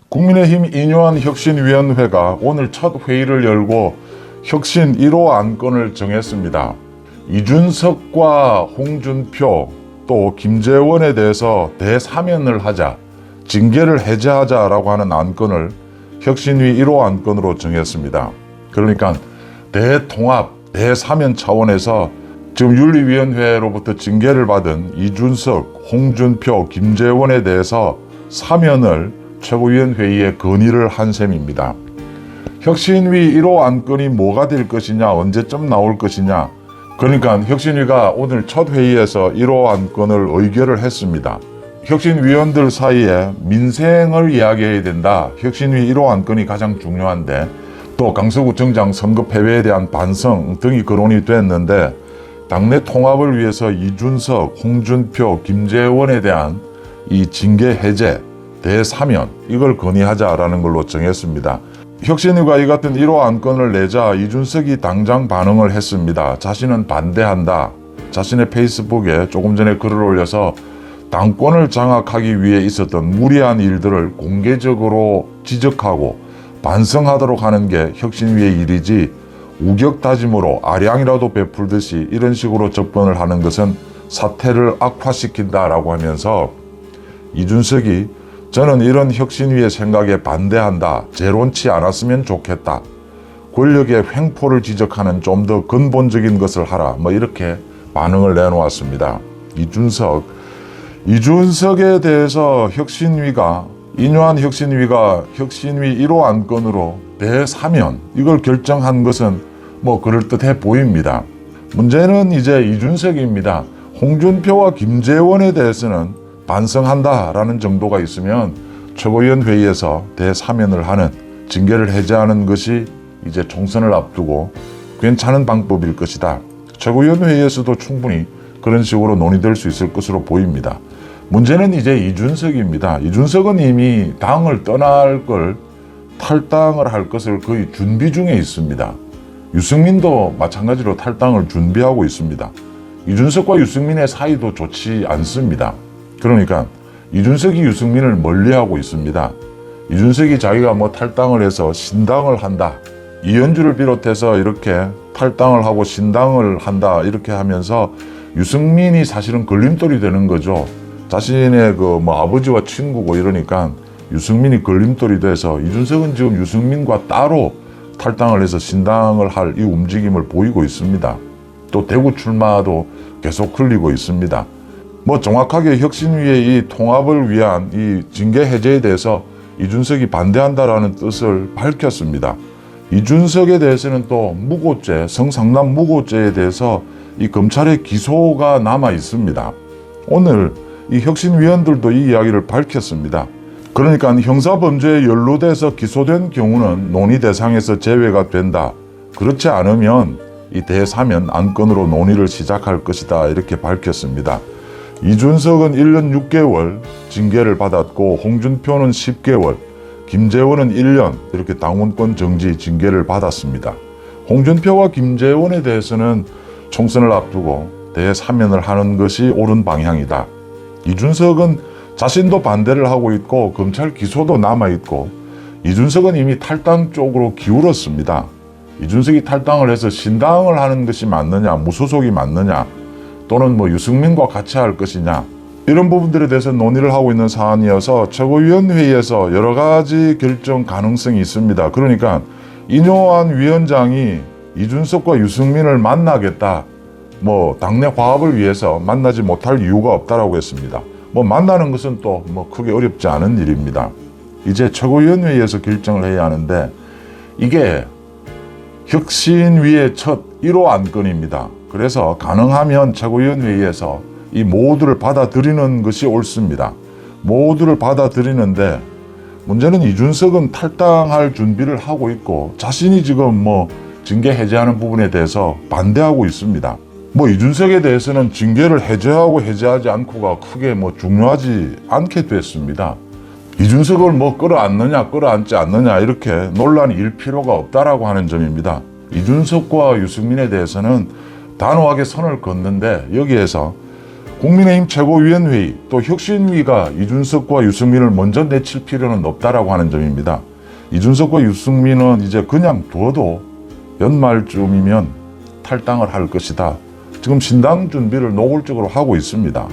국민의힘 인요한 혁신위원회가 오늘 첫 회의를 열고 혁신 1호 안건을 정했습니다. 이준석과 홍준표 또 김재원에 대해서 대사면을 하자, 징계를 해제하자라고 하는 안건을 혁신위 1호 안건으로 정했습니다. 그러니까 대통합, 대사면 차원에서 지금 윤리위원회로부터 징계를 받은 이준석, 홍준표, 김재원에 대해서 사면을 최고위원회의에 건의를 한 셈입니다. 혁신위 1호 안건이 뭐가 될 것이냐, 언제쯤 나올 것이냐. 그러니까 혁신위가 오늘 첫 회의에서 1호 안건을 의결을 했습니다. 혁신위원들 사이에 민생을 이야기해야 된다. 혁신위 1호 안건이 가장 중요한데, 또 강서구 정장 선거 패배에 대한 반성 등이 거론이 됐는데, 당내 통합을 위해서 이준석, 홍준표, 김재원에 대한 이 징계 해제, 대사면, 이걸 건의하자라는 걸로 정했습니다. 혁신위가 이 같은 1호 안건을 내자 이준석이 당장 반응을 했습니다. 자신은 반대한다. 자신의 페이스북에 조금 전에 글을 올려서 당권을 장악하기 위해 있었던 무리한 일들을 공개적으로 지적하고 반성하도록 하는 게 혁신위의 일이지, 우격다짐으로 아량이라도 베풀듯이 이런 식으로 접근을 하는 것은 사태를 악화시킨다라고 하면서 이준석이 저는 이런 혁신위의 생각에 반대한다. 재론치 않았으면 좋겠다. 권력의 횡포를 지적하는 좀 더 근본적인 것을 하라. 이렇게 반응을 내놓았습니다. 이준석에 대해서 혁신위가, 인요한 혁신위가 혁신위 1호 안건으로 대사면, 이걸 결정한 것은 그럴듯해 보입니다. 문제는 이제 이준석입니다. 홍준표와 김재원에 대해서는 반성한다라는 정도가 있으면 최고위원 회의에서 대사면을 하는, 징계를 해제하는 것이 이제 총선을 앞두고 괜찮은 방법일 것이다. 최고위원 회의에서도 충분히 그런 식으로 논의될 수 있을 것으로 보입니다. 문제는 이제 이준석입니다. 이준석은 이미 당을 떠날 걸, 탈당을 할 것을 거의 준비 중에 있습니다. 유승민도 마찬가지로 탈당을 준비하고 있습니다. 이준석과 유승민의 사이도 좋지 않습니다. 그러니까 이준석이 유승민을 멀리하고 있습니다. 이준석이 자기가 탈당을 해서 신당을 한다, 이현주를 비롯해서 이렇게 탈당을 하고 신당을 한다, 이렇게 하면서 유승민이 사실은 걸림돌이 되는 거죠. 자신의 아버지와 친구고 이러니까 유승민이 걸림돌이 돼서 이준석은 지금 유승민과 따로 탈당을 해서 신당을 할 이 움직임을 보이고 있습니다. 또 대구 출마도 계속 흘리고 있습니다. 정확하게 혁신위의 이 통합을 위한 이 징계 해제에 대해서 이준석이 반대한다라는 뜻을 밝혔습니다. 이준석에 대해서는 또 무고죄, 성상남 무고죄에 대해서 이 검찰의 기소가 남아 있습니다. 오늘 이 혁신위원들도 이 이야기를 밝혔습니다. 그러니까 형사범죄에 연루돼서 기소된 경우는 논의 대상에서 제외가 된다. 그렇지 않으면 이 대사면 안건으로 논의를 시작할 것이다, 이렇게 밝혔습니다. 이준석은 1년 6개월 징계를 받았고, 홍준표는 10개월, 김재원은 1년 이렇게 당원권 정지 징계를 받았습니다. 홍준표와 김재원에 대해서는 총선을 앞두고 대사면을 하는 것이 옳은 방향이다. 이준석은 자신도 반대를 하고 있고 검찰 기소도 남아있고, 이준석은 이미 탈당 쪽으로 기울었습니다. 이준석이 탈당을 해서 신당을 하는 것이 맞느냐, 무소속이 맞느냐, 또는 유승민과 같이 할 것이냐, 이런 부분들에 대해서 논의를 하고 있는 사안이어서 최고위원회의에서 여러 가지 결정 가능성이 있습니다. 그러니까 인요한 위원장이 이준석과 유승민을 만나겠다, 당내 화합을 위해서 만나지 못할 이유가 없다라고 했습니다. 만나는 것은 또 크게 어렵지 않은 일입니다. 이제 최고위원회의에서 결정을 해야 하는데, 이게 혁신위의 첫 1호 안건입니다. 그래서 가능하면 최고위원회의에서 이 모두를 받아들이는 것이 옳습니다. 모두를 받아들이는데, 문제는 이준석은 탈당할 준비를 하고 있고 자신이 지금 징계 해제하는 부분에 대해서 반대하고 있습니다. 이준석에 대해서는 징계를 해제하고 해제하지 않고가 크게 중요하지 않게 됐습니다. 이준석을 끌어안느냐 끌어안지 않느냐 이렇게 논란이 일 필요가 없다라고 하는 점입니다. 이준석과 유승민에 대해서는 단호하게 선을 긋는데, 여기에서 국민의힘 최고위원회의 또 혁신위가 이준석과 유승민을 먼저 내칠 필요는 없다라고 하는 점입니다. 이준석과 유승민은 이제 그냥 둬도 연말쯤이면 탈당을 할 것이다. 지금 신당 준비를 노골적으로 하고 있습니다.